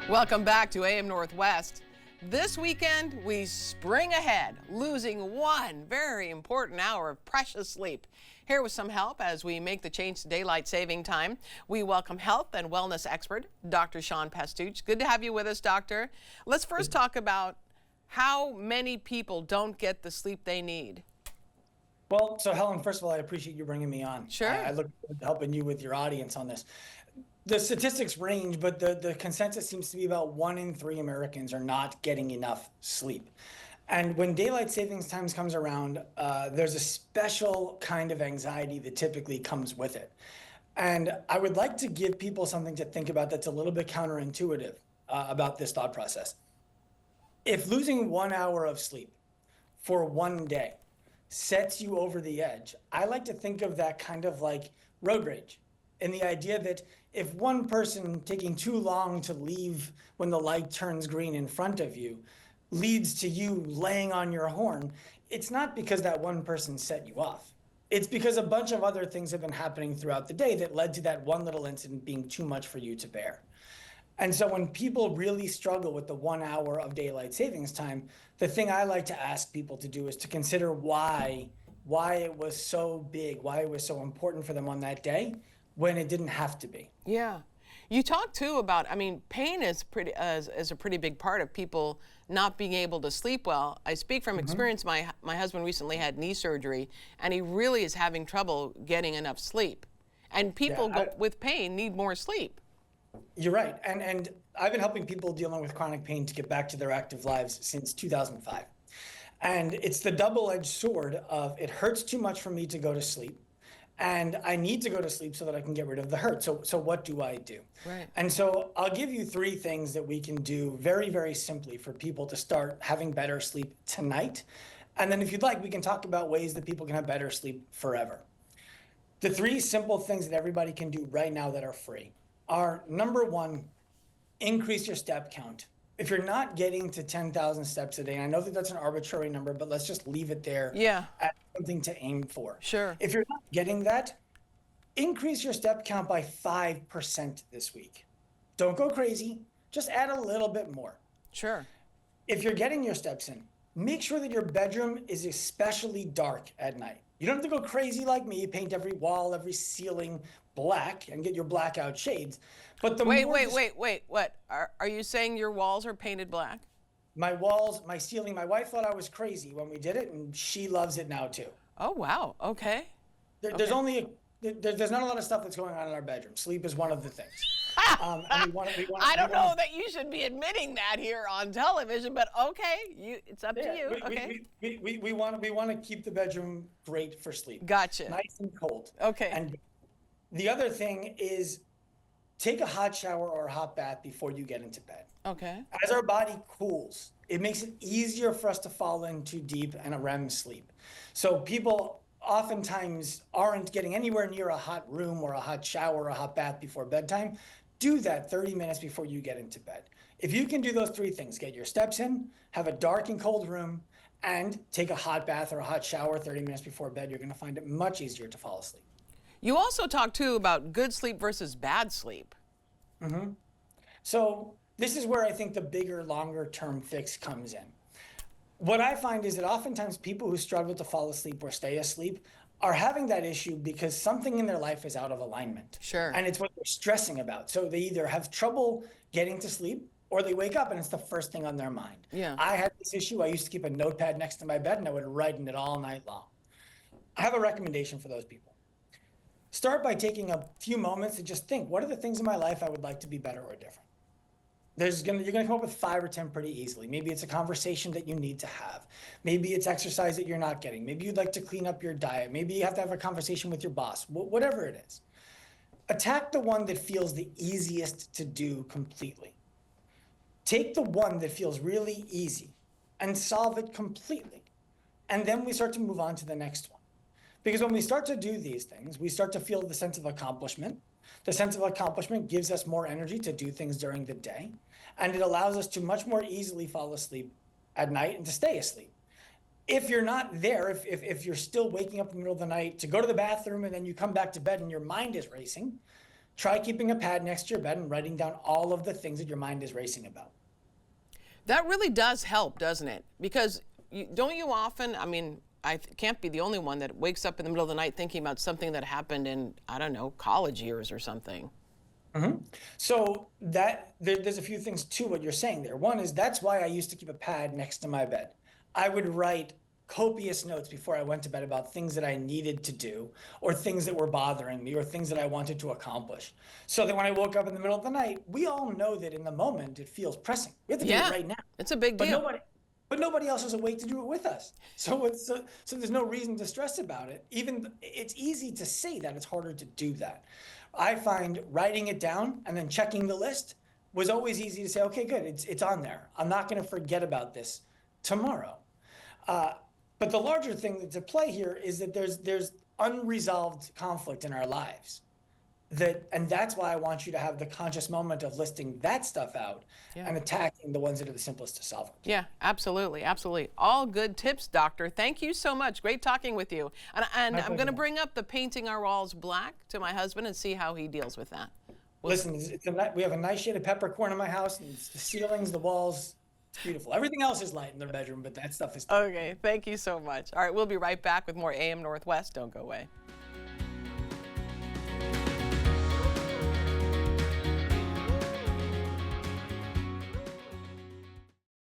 Welcome back to AM Northwest. This weekend, we spring ahead, losing one very important hour of precious sleep. Here with some help as we make the change to daylight saving time, we welcome health and wellness expert, Dr. Sean Pastuch. Good to have you with us, doctor. Let's first talk about how many people don't get the sleep they need. Well, so Helen, first of all, I appreciate you bringing me on. Sure. I look forward to helping you with your audience on this. The statistics range, but the consensus seems to be about 1 in 3 Americans are not getting enough sleep. And when daylight savings times comes around, there's a special kind of anxiety that typically comes with it. And I would like to give people something to think about that's a little bit counterintuitive about this thought process. If losing 1 hour of sleep for one day sets you over the edge, I like to think of that kind of like road rage. And the idea that if one person taking too long to leave when the light turns green in front of you leads to you laying on your horn, it's not because that one person set you off. It's because a bunch of other things have been happening throughout the day that led to that one little incident being too much for you to bear. And so when people really struggle with the 1 hour of daylight savings time, the thing I like to ask people to do is to consider why it was so big, why it was so important for them on that day, when it didn't have to be. Yeah. You talk too about, pain is a pretty big part of people not being able to sleep well. I speak from experience. My husband recently had knee surgery, and he really is having trouble getting enough sleep. And people with pain need more sleep. You're right. And I've been helping people dealing with chronic pain to get back to their active lives since 2005. And it's the double-edged sword of it hurts too much for me to go to sleep, and I need to go to sleep so that I can get rid of the hurt. So what do I do? Right. And so I'll give you 3 things that we can do very, very simply for people to start having better sleep tonight. And then if you'd like, we can talk about ways that people can have better sleep forever. The 3 simple things that everybody can do right now that are free are, number 1, increase your step count. If you're not getting to 10,000 steps a day, and I know that that's an arbitrary number, but let's just leave it there as something to aim for. Sure. If you're not getting that, increase your step count by 5% this week. Don't go crazy, just add a little bit more. Sure. If you're getting your steps in, make sure that your bedroom is especially dark at night. You don't have to go crazy like me, paint every wall, every ceiling black and get your blackout shades. But the Wait, what? Are you saying your walls are painted black? My walls, my ceiling, my wife thought I was crazy when we did it, and she loves it now too. Oh, wow. Okay. There's not a lot of stuff that's going on in our bedroom. Sleep is one of the things. I don't know that you should be admitting that here on television, but okay, it's up to you. Okay. We want to keep the bedroom great for sleep. Gotcha. Nice and cold. Okay. And the other thing is take a hot shower or a hot bath before you get into bed. Okay. As our body cools, it makes it easier for us to fall into deep and a REM sleep. So people oftentimes aren't getting anywhere near a hot room or a hot shower or a hot bath before bedtime. Do that 30 minutes before you get into bed. If you can do those 3 things, get your steps in, have a dark and cold room, and take a hot bath or a hot shower 30 minutes before bed, you're going to find it much easier to fall asleep. You also talk too about good sleep versus bad sleep. So this is where I think the bigger, longer term fix comes in. What I find is that oftentimes people who struggle to fall asleep or stay asleep are having that issue because something in their life is out of alignment. Sure. And it's what they're stressing about. So they either have trouble getting to sleep or they wake up and it's the first thing on their mind. Yeah. I had this issue. I used to keep a notepad next to my bed and I would write in it all night long. I have a recommendation for those people. Start by taking a few moments to just think, what are the things in my life I would like to be better or different? You're gonna come up with 5 or 10 pretty easily. Maybe it's a conversation that you need to have. Maybe it's exercise that you're not getting. Maybe you'd like to clean up your diet. Maybe you have to have a conversation with your boss. Whatever it is. Attack the one that feels the easiest to do completely. Take the one that feels really easy and solve it completely. And then we start to move on to the next one. Because when we start to do these things, we start to feel the sense of accomplishment. The sense of accomplishment gives us more energy to do things during the day, and it allows us to much more easily fall asleep at night and to stay asleep. If you're not there, if you're still waking up in the middle of the night to go to the bathroom and then you come back to bed and your mind is racing, try keeping a pad next to your bed and writing down all of the things that your mind is racing about. That really does help, doesn't it? Because don't you often, I mean, can't be the only one that wakes up in the middle of the night thinking about something that happened in, I don't know, college years or something. So there's a few things to what you're saying there. One is that's why I used to keep a pad next to my bed. I would write copious notes before I went to bed about things that I needed to do, or things that were bothering me, or things that I wanted to accomplish. So that when I woke up in the middle of the night, we all know that in the moment it feels pressing. We have to do it right now. It's a big deal. But nobody else is awake to do it with us. So there's no reason to stress about it. Even it's easy to say that, it's harder to do that. I find writing it down and then checking the list was always easy to say, okay, good, it's on there. I'm not going to forget about this tomorrow. But the larger thing that's at play here is that there's unresolved conflict in our lives. And that's why I want you to have the conscious moment of listing that stuff out and attacking the ones that are the simplest to solve. Yeah, absolutely, absolutely. All good tips, Doctor. Thank you so much. Great talking with you. And I'm going to bring up the painting our walls black to my husband and see how he deals with that. Listen, we have a nice shade of peppercorn in my house, and it's the ceilings, the walls. It's beautiful. Everything else is light in their bedroom, but that stuff is. Okay, thank you so much. All right, we'll be right back with more AM Northwest. Don't go away.